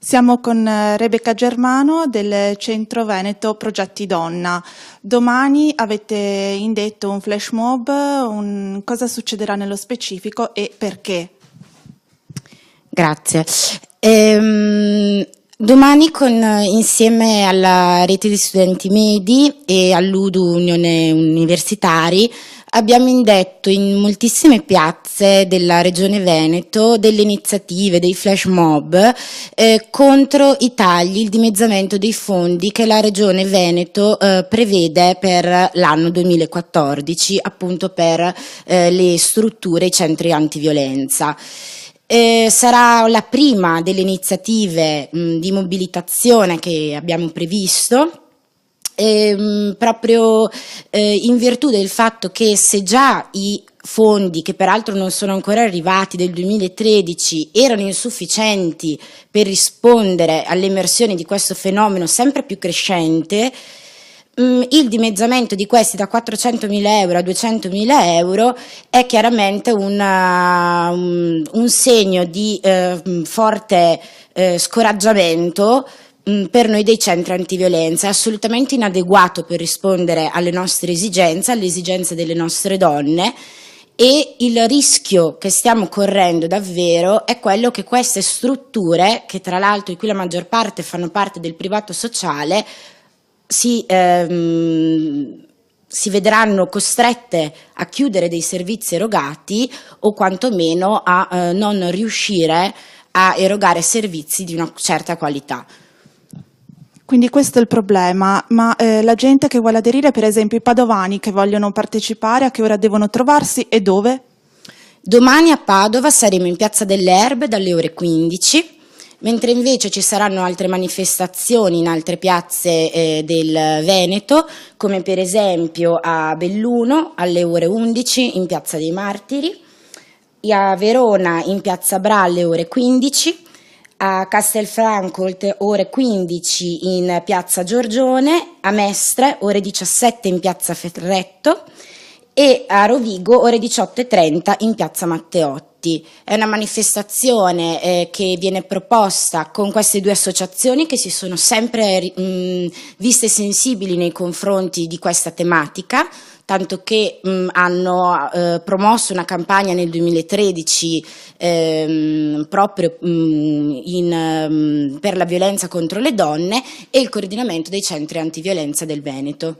Siamo con Rebecca Germano del Centro Veneto Progetti Donna. Domani avete indetto un flash mob, cosa succederà nello specifico e perché? Grazie. Domani insieme alla rete di studenti medi e all'UDU Unione Universitari abbiamo indetto in moltissime piazze della Regione Veneto delle iniziative, dei flash mob contro i tagli, il dimezzamento dei fondi che la Regione Veneto prevede per l'anno 2014 appunto per le strutture, i centri antiviolenza. Sarà la prima delle iniziative di mobilitazione che abbiamo previsto, proprio in virtù del fatto che se già i fondi, che peraltro non sono ancora arrivati, del 2013 erano insufficienti per rispondere all'emersione di questo fenomeno sempre più crescente, il dimezzamento di questi da 400.000 euro a 200.000 euro è chiaramente un segno di forte scoraggiamento per noi dei centri antiviolenza. È assolutamente inadeguato per rispondere alle nostre esigenze, alle esigenze delle nostre donne, e il rischio che stiamo correndo davvero è quello che queste strutture, che tra l'altro di cui la maggior parte fanno parte del privato sociale, si vedranno costrette a chiudere dei servizi erogati o quantomeno a non riuscire a erogare servizi di una certa qualità. Quindi questo è il problema, ma la gente che vuole aderire, per esempio i padovani che vogliono partecipare, a che ora devono trovarsi e dove? Domani a Padova saremo in Piazza delle Erbe dalle ore 15, mentre invece ci saranno altre manifestazioni in altre piazze del Veneto, come per esempio a Belluno alle ore 11 in Piazza dei Martiri, a Verona in Piazza Bra alle ore 15, a Castelfranco ore 15 in Piazza Giorgione, a Mestre ore 17 in Piazza Ferretto e a Rovigo ore 18:30 in Piazza Matteotti. È una manifestazione che viene proposta con queste due associazioni che si sono sempre viste sensibili nei confronti di questa tematica, tanto che hanno promosso una campagna nel 2013 proprio per la violenza contro le donne e il coordinamento dei centri antiviolenza del Veneto.